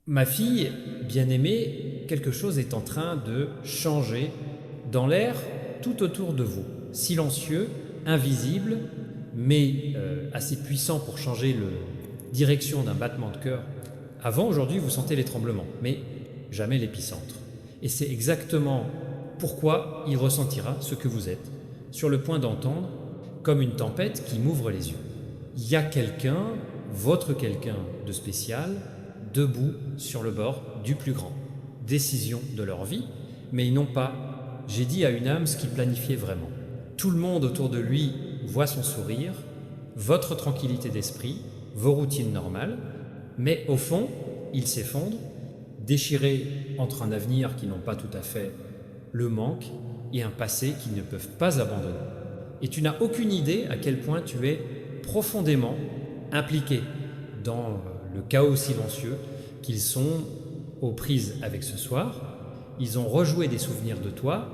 Ma fille, bien-aimée, quelque chose est en train de changer dans l'air tout autour de vous. Silencieux, invisible, mais assez puissant pour changer la direction d'un battement de cœur. Avant, aujourd'hui, vous sentez les tremblements, mais jamais l'épicentre. Et c'est exactement pourquoi il ressentira ce que vous êtes, sur le point d'entendre, comme une tempête qui m'ouvre les yeux. Il y a quelqu'un, votre quelqu'un de spécial, debout sur le bord du plus grand. Décision de leur vie, mais ils n'ont pas, j'ai dit à une âme ce qu'ils planifiaient vraiment. Tout le monde autour de lui voit son sourire, votre tranquillité d'esprit, vos routines normales, mais au fond, ils s'effondrent, déchirés entre un avenir qui n'ont pas tout à fait, le manque et un passé qu'ils ne peuvent pas abandonner. Et tu n'as aucune idée à quel point tu es profondément impliqué dans le chaos silencieux qu'ils sont aux prises avec ce soir. Ils ont rejoué des souvenirs de toi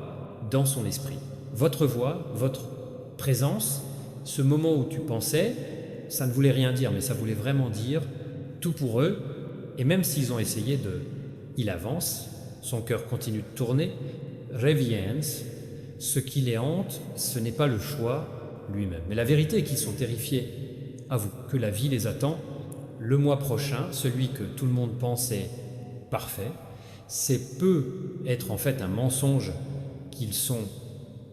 dans son esprit. Votre voix, votre présence, ce moment où tu pensais, ça ne voulait rien dire, mais ça voulait vraiment dire tout pour eux. Et même s'ils ont essayé de... Il avance, son cœur continue de tourner. Reviens, ce qui les hante, ce n'est pas le choix lui-même. Mais la vérité est qu'ils sont terrifiés, avouent, que la vie les attend. Le mois prochain, celui que tout le monde pensait parfait, c'est peut être en fait un mensonge qu'ils sont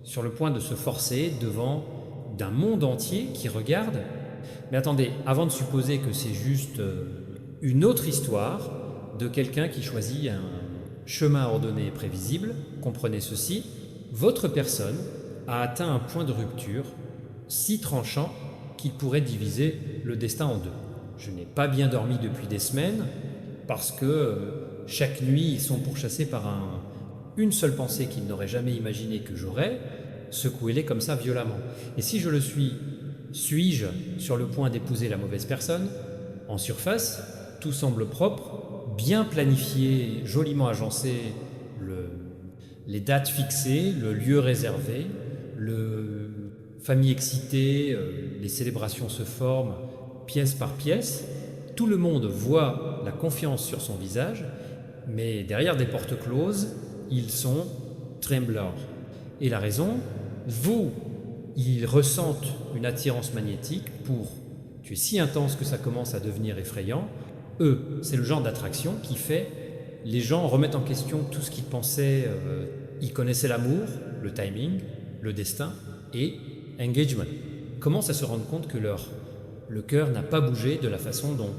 sur le point de se forcer devant d'un monde entier qui regarde. Mais attendez, avant de supposer que c'est juste une autre histoire de quelqu'un qui choisit un chemin ordonné et prévisible, comprenez ceci, votre personne a atteint un point de rupture si tranchant qu'il pourrait diviser le destin en deux. Je n'ai pas bien dormi depuis des semaines parce que chaque nuit ils sont pourchassés par une seule pensée qu'ils n'auraient jamais imaginé que j'aurais, secouez-les comme ça violemment. Et si je le suis-je sur le point d'épouser la mauvaise personne? En surface, tout semble propre, bien planifié, joliment agencé, les dates fixées, le lieu réservé, famille excitée, les célébrations se forment pièce par pièce. Tout le monde voit la confiance sur son visage, mais derrière des portes closes, ils sont tremblants. Et la raison, ils ressentent une attirance magnétique pour... Tu es si intense que ça commence à devenir effrayant. Eux, c'est le genre d'attraction qui fait... Les gens remettent en question tout ce qu'ils pensaient. Ils connaissaient l'amour, le timing, le destin et engagement. Commencent à se rendre compte que le cœur n'a pas bougé de la façon dont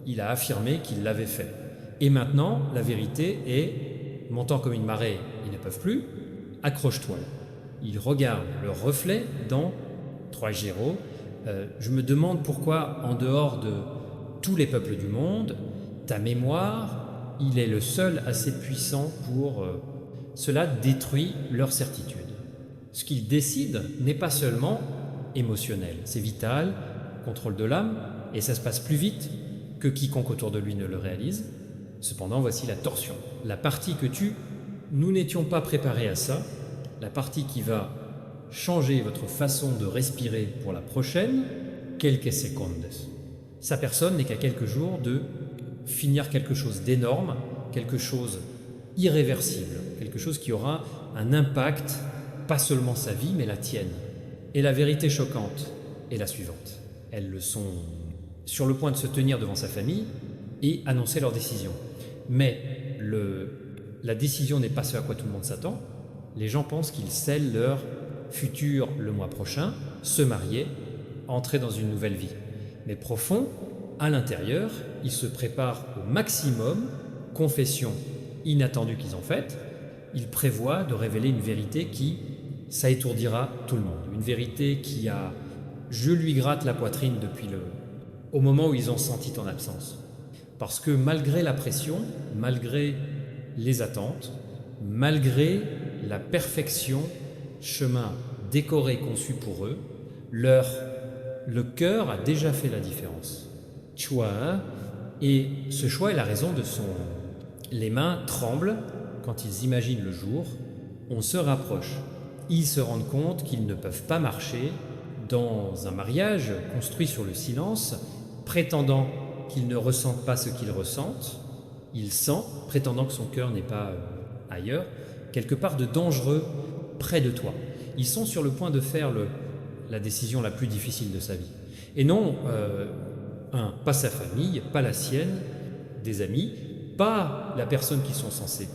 il a affirmé qu'il l'avait fait. Et maintenant, la vérité est, montant comme une marée, ils ne peuvent plus, accroche-toi. Ils regardent leur reflet dans 3 Géro. Je me demande pourquoi, en dehors de tous les peuples du monde, ta mémoire, il est le seul assez puissant pour... cela détruit leur certitude. Ce qu'ils décident n'est pas seulement émotionnel, c'est vital, contrôle de l'âme, et ça se passe plus vite que quiconque autour de lui ne le réalise. Cependant, voici la torsion. La partie nous n'étions pas préparés à ça, la partie qui va changer votre façon de respirer pour la prochaine, quelques secondes. Sa personne n'est qu'à quelques jours de finir quelque chose d'énorme, quelque chose irréversible, quelque chose qui aura un impact, pas seulement sa vie, mais la tienne. Et la vérité choquante est la suivante. Elles le sont sur le point de se tenir devant sa famille et annoncer leur décision. Mais la décision n'est pas ce à quoi tout le monde s'attend. Les gens pensent qu'ils scellent leur futur le mois prochain, se marier, entrer dans une nouvelle vie. Mais profond, à l'intérieur, ils se préparent au maximum, confession inattendue qu'ils ont faite, ils prévoient de révéler une vérité ça étourdira tout le monde. Une vérité qui a... Je lui gratte la poitrine au moment où ils ont senti ton absence. Parce que malgré la pression, malgré les attentes, malgré la perfection, chemin décoré conçu pour eux, le cœur a déjà fait la différence. Choix, et ce choix est la raison de Les mains tremblent quand ils imaginent le jour. On se rapproche. Ils se rendent compte qu'ils ne peuvent pas marcher dans un mariage construit sur le silence, prétendant qu'ils ne ressentent pas ce qu'ils ressentent, Il sent, prétendant que son cœur n'est pas ailleurs, quelque part de dangereux près de toi. Ils sont sur le point de faire la décision la plus difficile de sa vie. Et non, pas sa famille, pas la sienne, des amis, pas la personne qui sont censés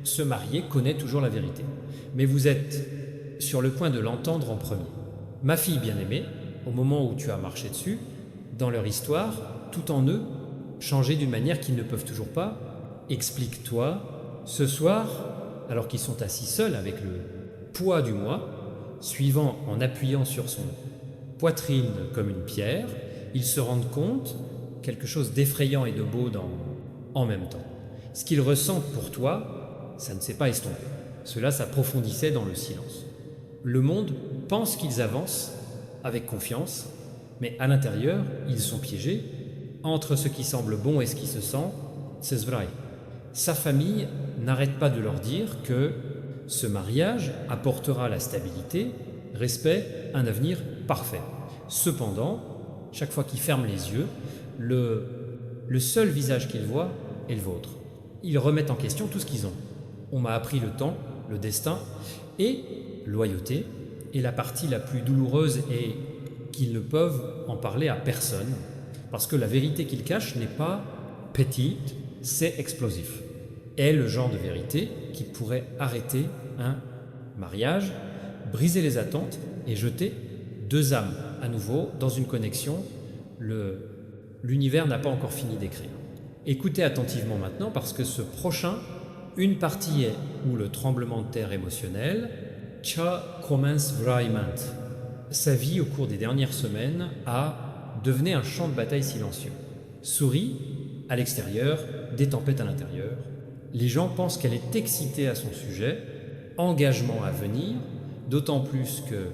se marier connaît toujours la vérité. Mais vous êtes sur le point de l'entendre en premier. Ma fille bien-aimée, au moment où tu as marché dessus, dans leur histoire, tout en eux, changé d'une manière qu'ils ne peuvent toujours pas, explique-toi, ce soir, alors qu'ils sont assis seuls avec le poids du moi, suivant en appuyant sur son poitrine comme une pierre, ils se rendent compte quelque chose d'effrayant et de beau en même temps. Ce qu'ils ressentent pour toi, ça ne s'est pas estompé. Cela s'approfondissait dans le silence. Le monde pense qu'ils avancent avec confiance, mais à l'intérieur, ils sont piégés entre ce qui semble bon et ce qui se sent, c'est vrai. Sa famille n'arrête pas de leur dire que ce mariage apportera la stabilité, respect, un avenir parfait. Cependant, chaque fois qu'ils ferment les yeux, le seul visage qu'ils voient est le vôtre. Ils remettent en question tout ce qu'ils ont. On m'a appris le temps, le destin et loyauté est la partie la plus douloureuse et qu'ils ne peuvent en parler à personne parce que la vérité qu'ils cachent n'est pas petite, c'est explosif. Est le genre de vérité qui pourrait arrêter un mariage, briser les attentes et jeter deux âmes à nouveau dans une connexion. L'univers n'a pas encore fini d'écrire. Écoutez attentivement maintenant parce que ce prochain, une partie est où le tremblement de terre émotionnel, Cha commence vraiment. Sa vie au cours des dernières semaines devenait un champ de bataille silencieux. Souris, à l'extérieur, des tempêtes à l'intérieur. Les gens pensent qu'elle est excitée à son sujet, engagement à venir, d'autant plus que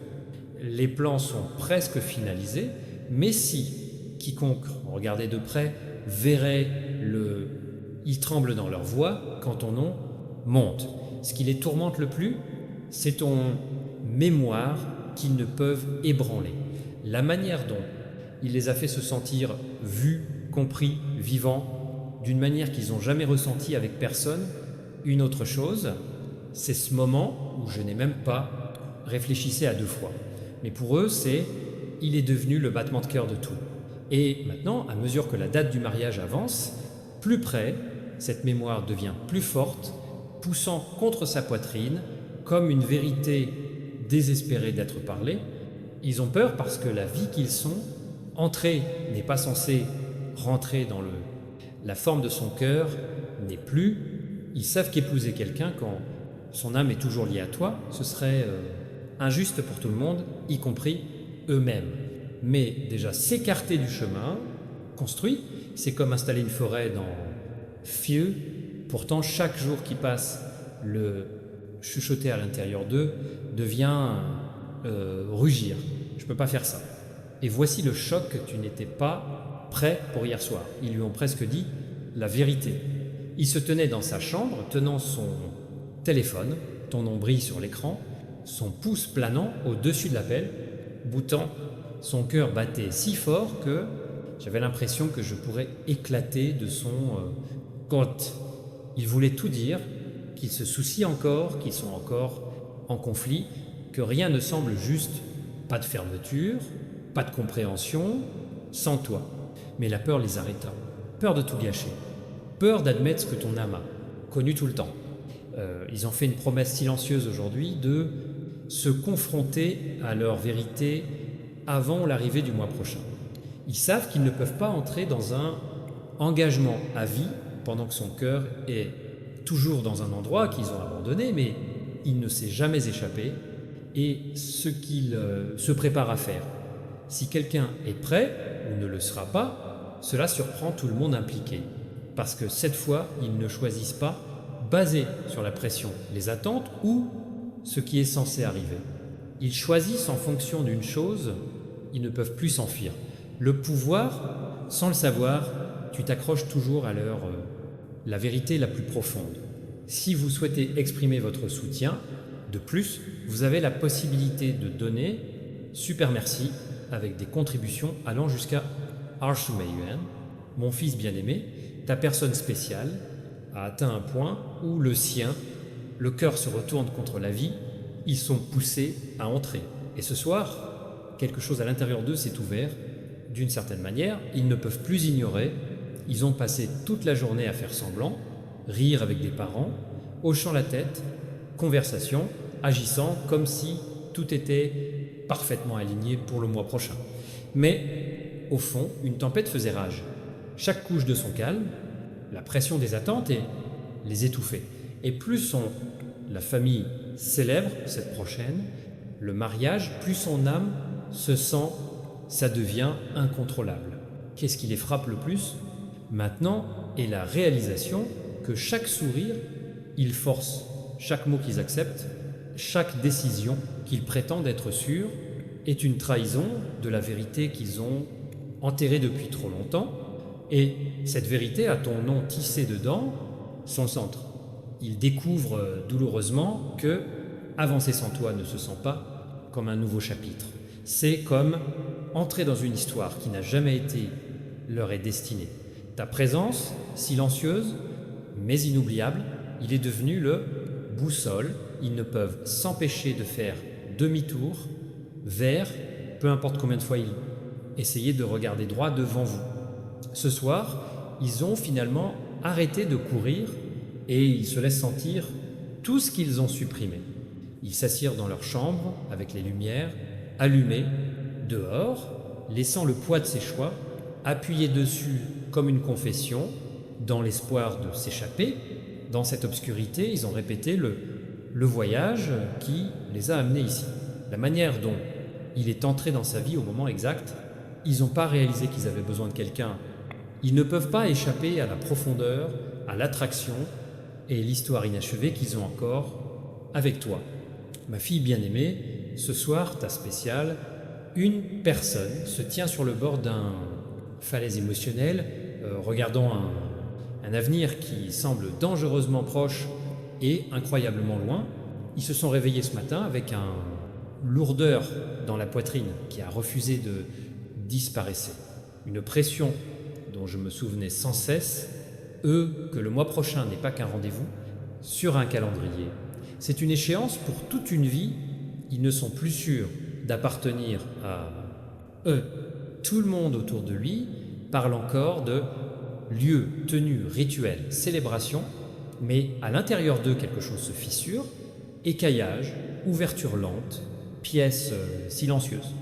les plans sont presque finalisés, mais si quiconque regardait de près verrait ils tremblent dans leur voix quand ton nom monte. Ce qui les tourmente le plus, c'est ton mémoire qu'ils ne peuvent ébranler. La manière dont il les a fait se sentir vus, compris, vivants, d'une manière qu'ils n'ont jamais ressentie avec personne. Une autre chose, c'est ce moment où je n'ai même pas réfléchissé à deux fois. Mais pour eux, il est devenu le battement de cœur de tout. Et maintenant, à mesure que la date du mariage avance, plus près, cette mémoire devient plus forte, poussant contre sa poitrine, comme une vérité désespérée d'être parlée. Ils ont peur parce que la vie qu'ils sont, entrée n'est pas censée rentrer dans la forme de son cœur, n'est plus. Ils savent qu'épouser quelqu'un quand son âme est toujours liée à toi, ce serait injuste pour tout le monde, y compris eux-mêmes. Mais déjà s'écarter du chemin construit, c'est comme installer une forêt dans Fieu. Pourtant, chaque jour qui passe, le chuchoter à l'intérieur d'eux devient rugir. Je ne peux pas faire ça. Et voici le choc que tu n'étais pas prêt pour hier soir. Ils lui ont presque dit la vérité. Il se tenait dans sa chambre, tenant son téléphone, ton nom brille sur l'écran, son pouce planant au-dessus de la pelle, boutant. Son cœur battait si fort que j'avais l'impression que je pourrais éclater de son côte. Il voulait tout dire, qu'ils se soucient encore, qu'ils sont encore en conflit, que rien ne semble juste, pas de fermeture, pas de compréhension, sans toi. Mais la peur les arrêta. Peur de tout gâcher. Peur d'admettre ce que ton âme a connu tout le temps. Ils ont fait une promesse silencieuse aujourd'hui de se confronter à leur vérité avant l'arrivée du mois prochain. Ils savent qu'ils ne peuvent pas entrer dans un engagement à vie pendant que son cœur est toujours dans un endroit qu'ils ont abandonné, mais il ne s'est jamais échappé et ce qu'il se prépare à faire. Si quelqu'un est prêt ou ne le sera pas, cela surprend tout le monde impliqué. Parce que cette fois, ils ne choisissent pas, basé sur la pression, les attentes ou ce qui est censé arriver. Ils choisissent en fonction d'une chose, ils ne peuvent plus s'enfuir. Le pouvoir, sans le savoir, tu t'accroches toujours à la vérité la plus profonde. Si vous souhaitez exprimer votre soutien, de plus, vous avez la possibilité de donner super merci avec des contributions allant jusqu'à Arsumeyuan, mon fils bien-aimé, ta personne spéciale a atteint un point où le sien, le cœur se retourne contre la vie, ils sont poussés à entrer. Et ce soir, quelque chose à l'intérieur d'eux s'est ouvert d'une certaine manière, ils ne peuvent plus ignorer, ils ont passé toute la journée à faire semblant, rire avec des parents, hochant la tête, conversation, agissant comme si tout était parfaitement aligné pour le mois prochain. Mais, au fond, une tempête faisait rage. Chaque couche de son calme, la pression des attentes les étouffait. Et plus la famille célèbre cette prochaine, le mariage, plus son âme se sent, ça devient incontrôlable. Qu'est-ce qui les frappe le plus maintenant est la réalisation que chaque sourire, ils forcent, chaque mot qu'ils acceptent, chaque décision qu'ils prétendent être sûrs, est une trahison de la vérité qu'ils ont enterrée depuis trop longtemps. Et cette vérité a ton nom tissé dedans, son centre. Il découvre douloureusement que avancer sans toi ne se sent pas comme un nouveau chapitre. C'est comme entrer dans une histoire qui n'a jamais été leur est destinée. Ta présence, silencieuse, mais inoubliable, il est devenu le boussole. Ils ne peuvent s'empêcher de faire demi-tour vers, peu importe combien de fois ils essayaient de regarder droit devant vous. Ce soir, ils ont finalement arrêté de courir et ils se laissent sentir tout ce qu'ils ont supprimé. Ils s'assirent dans leur chambre avec les lumières allumées dehors, laissant le poids de ses choix appuyé dessus comme une confession, dans l'espoir de s'échapper. Dans cette obscurité, ils ont répété le voyage qui les a amenés ici. La manière dont il est entré dans sa vie au moment exact, ils n'ont pas réalisé qu'ils avaient besoin de quelqu'un. Ils ne peuvent pas échapper à la profondeur, à l'attraction et l'histoire inachevée qu'ils ont encore avec toi. Ma fille bien-aimée, ce soir, ta spéciale, une personne se tient sur le bord d'un falaise émotionnelle, regardant un avenir qui semble dangereusement proche et incroyablement loin. Ils se sont réveillés ce matin avec une lourdeur dans la poitrine qui a refusé de disparaître. Une pression dont je me souvenais sans cesse, que le mois prochain n'est pas qu'un rendez-vous, sur un calendrier. C'est une échéance pour toute une vie. Ils ne sont plus sûrs d'appartenir à eux. Tout le monde autour de lui parle encore de lieux, tenues, rituels, célébrations, mais à l'intérieur d'eux quelque chose se fissure, écaillage, ouverture lente, pièce silencieuse.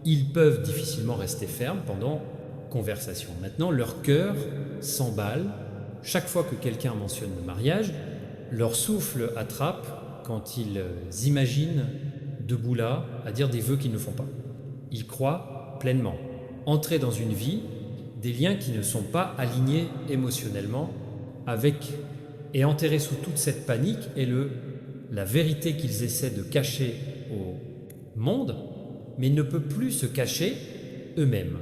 Ils peuvent difficilement rester fermes pendant conversation. Maintenant, leur cœur s'emballe chaque fois que quelqu'un mentionne le mariage, leur souffle attrape quand ils imaginent debout là à dire des vœux qu'ils ne font pas. Ils croient pleinement. Entrer dans une vie, des liens qui ne sont pas alignés émotionnellement avec et enterrés sous toute cette panique est la vérité qu'ils essaient de cacher au monde, mais ne peut plus se cacher eux-mêmes.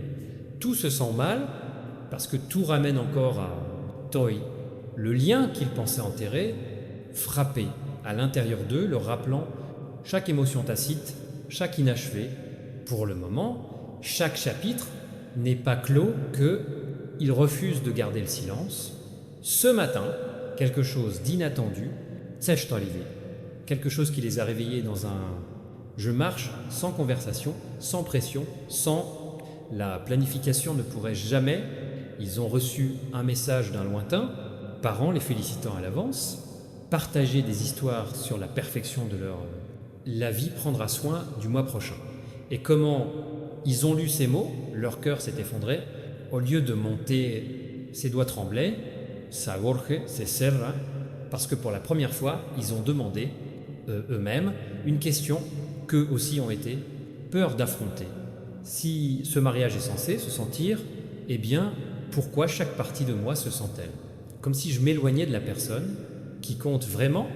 Tout se sent mal parce que tout ramène encore à Toi, le lien qu'ils pensaient enterrer, frappé à l'intérieur d'eux, leur rappelant chaque émotion tacite, chaque inachevé. Pour le moment, chaque chapitre n'est pas clos qu'ils refusent de garder le silence. Ce matin, quelque chose d'inattendu s'est arrivé. Quelque chose qui les a réveillés dans un je marche sans conversation, sans pression, sans la planification ne pourrait jamais. Ils ont reçu un message d'un lointain, parents les félicitant à l'avance, partager des histoires sur la perfection de la vie prendra soin du mois prochain. Et comment ils ont lu ces mots, leur cœur s'est effondré, au lieu de monter, ses doigts tremblaient, sa gorge se serra, parce que pour la première fois, ils ont demandé eux-mêmes une question qu'eux aussi ont été peur d'affronter. Si ce mariage est censé se sentir, eh bien, pourquoi chaque partie de moi se sent-elle? Comme si je m'éloignais de la personne qui compte vraiment.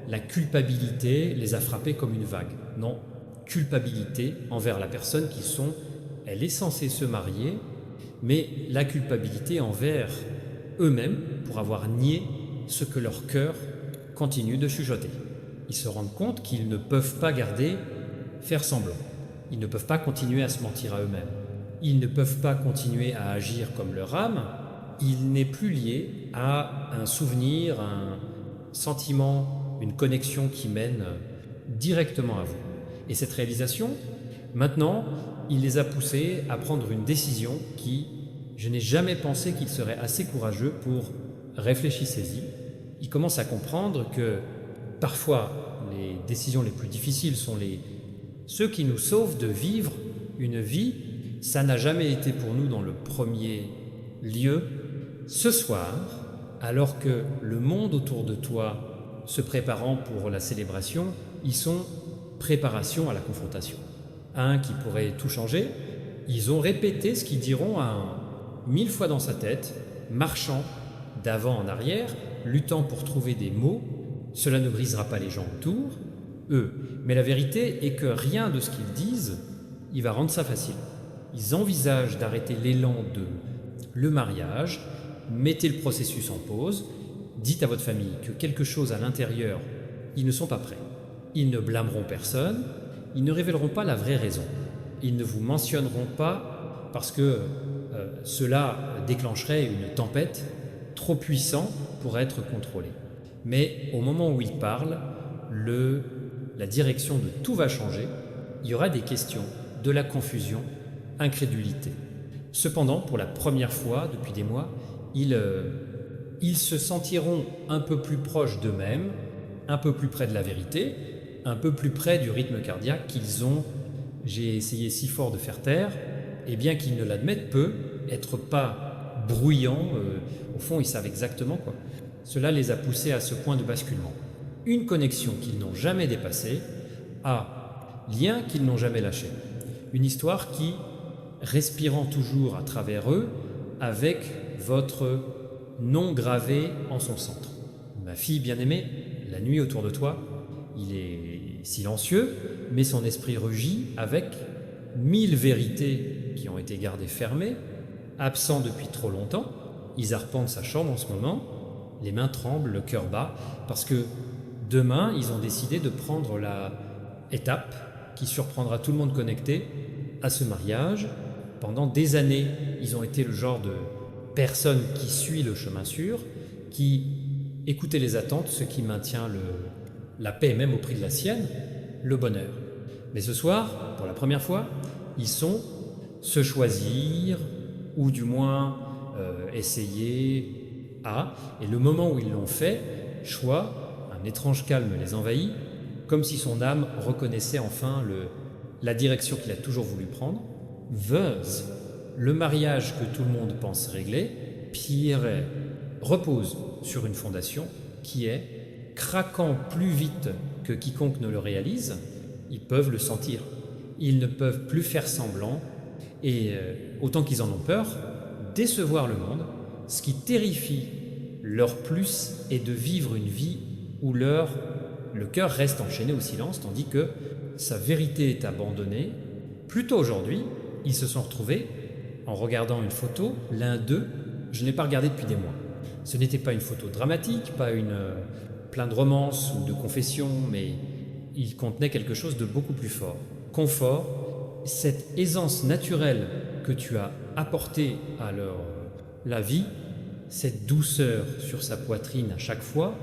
La culpabilité les a frappés comme une vague. Non, culpabilité envers la personne elle est censée se marier, mais la culpabilité envers eux-mêmes pour avoir nié ce que leur cœur continue de chuchoter. Ils se rendent compte qu'ils ne peuvent pas faire semblant. Ils ne peuvent pas continuer à se mentir à eux-mêmes. Ils ne peuvent pas continuer à agir comme leur âme il n'est plus lié à un souvenir, un sentiment, une connexion qui mène directement à vous. Et cette réalisation, maintenant, il les a poussés à prendre une décision qui, je n'ai jamais pensé qu'il serait assez courageux pour réfléchissez-y. Ils commencent à comprendre que parfois les décisions les plus difficiles sont ceux qui nous sauvent de vivre une vie. Ça n'a jamais été pour nous dans le premier lieu. Ce soir, alors que le monde autour de toi se préparant pour la célébration, ils sont préparation à la confrontation. Un qui pourrait tout changer, ils ont répété ce qu'ils diront à 1000 fois dans sa tête, marchant d'avant en arrière, luttant pour trouver des mots. Cela ne brisera pas les gens autour, eux. Mais la vérité est que rien de ce qu'ils disent, il va rendre ça facile. Ils envisagent d'arrêter l'élan de le mariage, mettez le processus en pause, dites à votre famille que quelque chose à l'intérieur, ils ne sont pas prêts. Ils ne blâmeront personne, ils ne révéleront pas la vraie raison. Ils ne vous mentionneront pas parce que cela déclencherait une tempête trop puissante pour être contrôlée. Mais au moment où ils parlent, la direction de tout va changer. Il y aura des questions, de la confusion, incrédulité. Cependant, pour la première fois depuis des mois, ils se sentiront un peu plus proches d'eux-mêmes, un peu plus près de la vérité, un peu plus près du rythme cardiaque j'ai essayé si fort de faire taire, et bien qu'ils ne l'admettent peu, être pas bruyants, au fond ils savent exactement quoi. Cela les a poussés à ce point de basculement. Une connexion qu'ils n'ont jamais dépassée, lien qu'ils n'ont jamais lâché. Une histoire qui, respirant toujours à travers eux, avec votre nom gravé en son centre. Ma fille bien-aimée, la nuit autour de toi, il est silencieux, mais son esprit rugit avec 1000 vérités qui ont été gardées fermées, absent depuis trop longtemps. Ils arpentent sa chambre en ce moment, les mains tremblent, le cœur bat, parce que demain, ils ont décidé de prendre la étape qui surprendra tout le monde connecté à ce mariage. Pendant des années, ils ont été le genre de personne qui suit le chemin sûr, qui écoutait les attentes, ce qui maintient la paix, même au prix de la sienne, le bonheur. Mais ce soir, pour la première fois, ils sont se choisir, ou du moins essayer et le moment où ils l'ont fait, choix, un étrange calme les envahit, comme si son âme reconnaissait enfin la direction qu'il a toujours voulu prendre. Thus, le mariage que tout le monde pense régler, Pierre repose sur une fondation qui est craquant plus vite que quiconque ne le réalise. Ils peuvent le sentir. Ils ne peuvent plus faire semblant et, autant qu'ils en ont peur, décevoir le monde. Ce qui terrifie leur plus est de vivre une vie où le cœur reste enchaîné au silence, tandis que sa vérité est abandonnée. Plus tôt aujourd'hui, ils se sont retrouvés en regardant une photo, l'un d'eux, je ne l'ai pas regardé depuis des mois. Ce n'était pas une photo dramatique, pas plein de romances ou de confession, mais il contenait quelque chose de beaucoup plus fort. Confort, cette aisance naturelle que tu as apportée à la vie, cette douceur sur sa poitrine à chaque fois,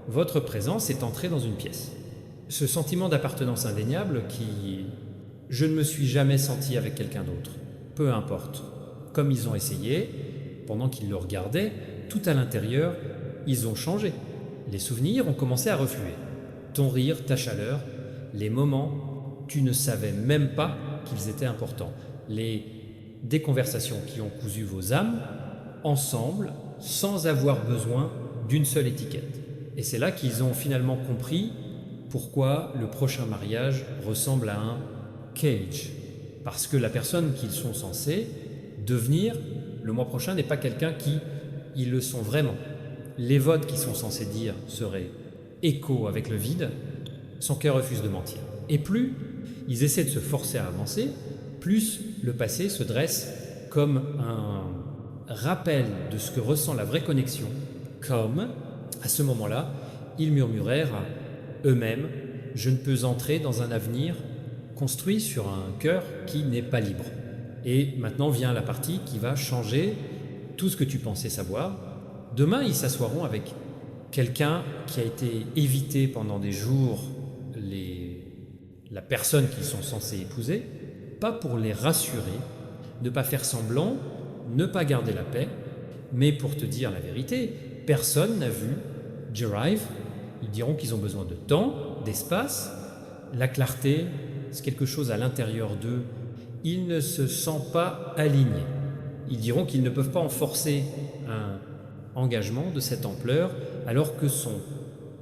votre présence est entrée dans une pièce. Ce sentiment d'appartenance indéniable je ne me suis jamais senti avec quelqu'un d'autre. Peu importe. Comme ils ont essayé, pendant qu'ils le regardaient, tout à l'intérieur, ils ont changé. Les souvenirs ont commencé à refluer. Ton rire, ta chaleur, les moments, tu ne savais même pas qu'ils étaient importants. Des conversations qui ont cousu vos âmes, ensemble, sans avoir besoin d'une seule étiquette. Et c'est là qu'ils ont finalement compris pourquoi le prochain mariage ressemble à un cage. Parce que la personne qu'ils sont censés devenir le mois prochain n'est pas quelqu'un qui ils le sont vraiment. Les votes qu'ils sont censés dire seraient écho avec le vide. Son cœur refuse de mentir. Et plus ils essaient de se forcer à avancer, plus le passé se dresse comme un rappel de ce que ressent la vraie connexion. Comme, à ce moment-là, ils murmurèrent à eux-mêmes « Je ne peux entrer dans un avenir construit sur un cœur qui n'est pas libre. » Et maintenant vient la partie qui va changer tout ce que tu pensais savoir. Demain, ils s'assoiront avec quelqu'un qui a été évité pendant des jours la personne qu'ils sont censés épouser, pas pour les rassurer, ne pas faire semblant, ne pas garder la paix, mais pour te dire la vérité, personne n'a vu Jerive. Ils diront qu'ils ont besoin de temps, d'espace, la clarté, c'est quelque chose à l'intérieur d'eux. Ils ne se sentent pas alignés. Ils diront qu'ils ne peuvent pas en forcer un engagement de cette ampleur, alors que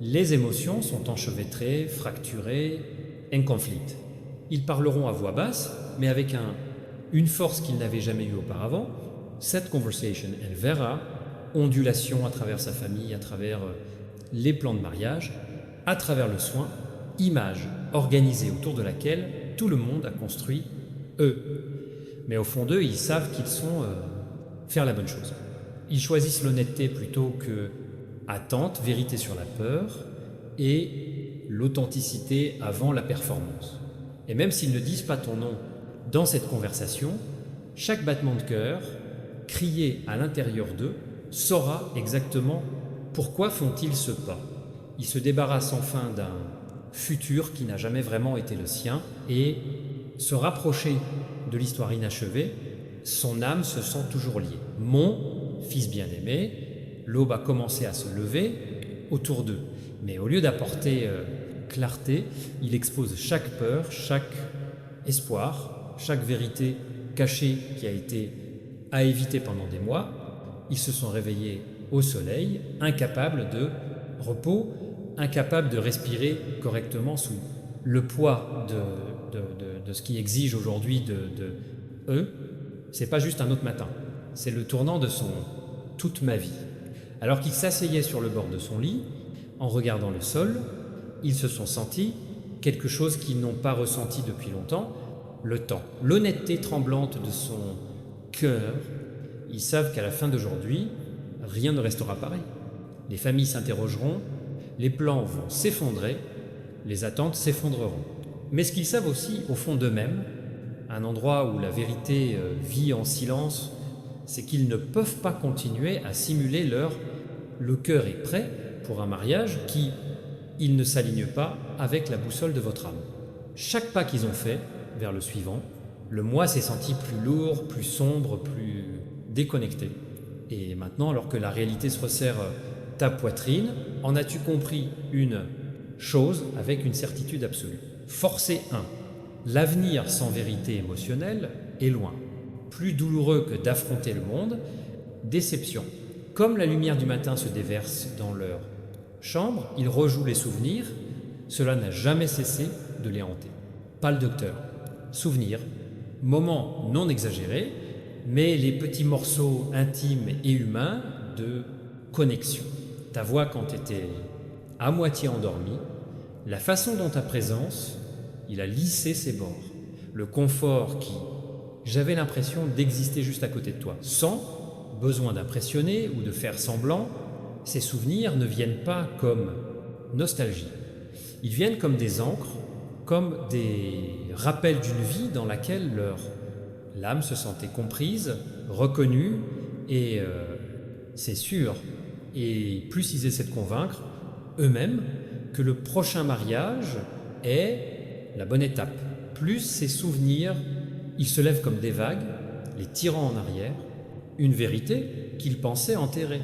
les émotions sont enchevêtrées, fracturées, en conflit. Ils parleront à voix basse, mais avec une force qu'ils n'avaient jamais eue auparavant. Cette conversation, elle verra ondulation à travers sa famille, à travers les plans de mariage, à travers le soin, image organisée autour de laquelle tout le monde a construit eux. Mais au fond d'eux, ils savent qu'ils sont faire la bonne chose. Ils choisissent l'honnêteté plutôt que attente, vérité sur la peur et l'authenticité avant la performance. Et même s'ils ne disent pas ton nom dans cette conversation, chaque battement de cœur, crié à l'intérieur d'eux, saura exactement pourquoi font-ils ce pas. Ils se débarrassent enfin d'un futur qui n'a jamais vraiment été le sien et se rapprocher de l'histoire inachevée, son âme se sent toujours liée. Mon fils bien-aimé, l'aube a commencé à se lever autour d'eux. Mais au lieu d'apporter clarté, il expose chaque peur, chaque espoir, chaque vérité cachée qui a été à éviter pendant des mois. Ils se sont réveillés au soleil, incapables de repos, incapables de respirer correctement sous le poids de ce qui exige aujourd'hui de eux. C'est pas juste un autre matin, c'est le tournant de son toute ma vie. Alors qu'il s'asseyait sur le bord de son lit, en regardant le sol, ils se sont sentis quelque chose qu'ils n'ont pas ressenti depuis longtemps, le temps. L'honnêteté tremblante de son cœur. Ils savent qu'à la fin d'aujourd'hui, rien ne restera pareil. Les familles s'interrogeront, les plans vont s'effondrer, les attentes s'effondreront. Mais ce qu'ils savent aussi, au fond d'eux-mêmes, un endroit où la vérité vit en silence, c'est qu'ils ne peuvent pas continuer à simuler le cœur est prêt pour un mariage qui, il ne s'aligne pas avec la boussole de votre âme. Chaque pas qu'ils ont fait vers le suivant, le moi s'est senti plus lourd, plus sombre, plus déconnecté. Et maintenant, alors que la réalité se resserre ta poitrine, en as-tu compris une chose avec une certitude absolue? Forcé 1. L'avenir sans vérité émotionnelle est loin. Plus douloureux que d'affronter le monde, déception. Comme la lumière du matin se déverse dans leur chambre, ils rejouent les souvenirs, cela n'a jamais cessé de les hanter. Pas le docteur. Souvenirs, moments non exagérés, mais les petits morceaux intimes et humains de connexion. Ta voix quand tu étais à moitié endormi, la façon dont ta présence, il a lissé ses bords, le confort qui, j'avais l'impression d'exister juste à côté de toi, sans besoin d'impressionner ou de faire semblant. Ces souvenirs ne viennent pas comme nostalgie, ils viennent comme des encres, comme des rappels d'une vie dans laquelle l'âme se sentait comprise, reconnue, et c'est sûr, et plus ils essaient de convaincre eux-mêmes que le prochain mariage est la bonne étape. Plus ces souvenirs, ils se lèvent comme des vagues, les tirant en arrière, une vérité qu'ils pensaient enterrée.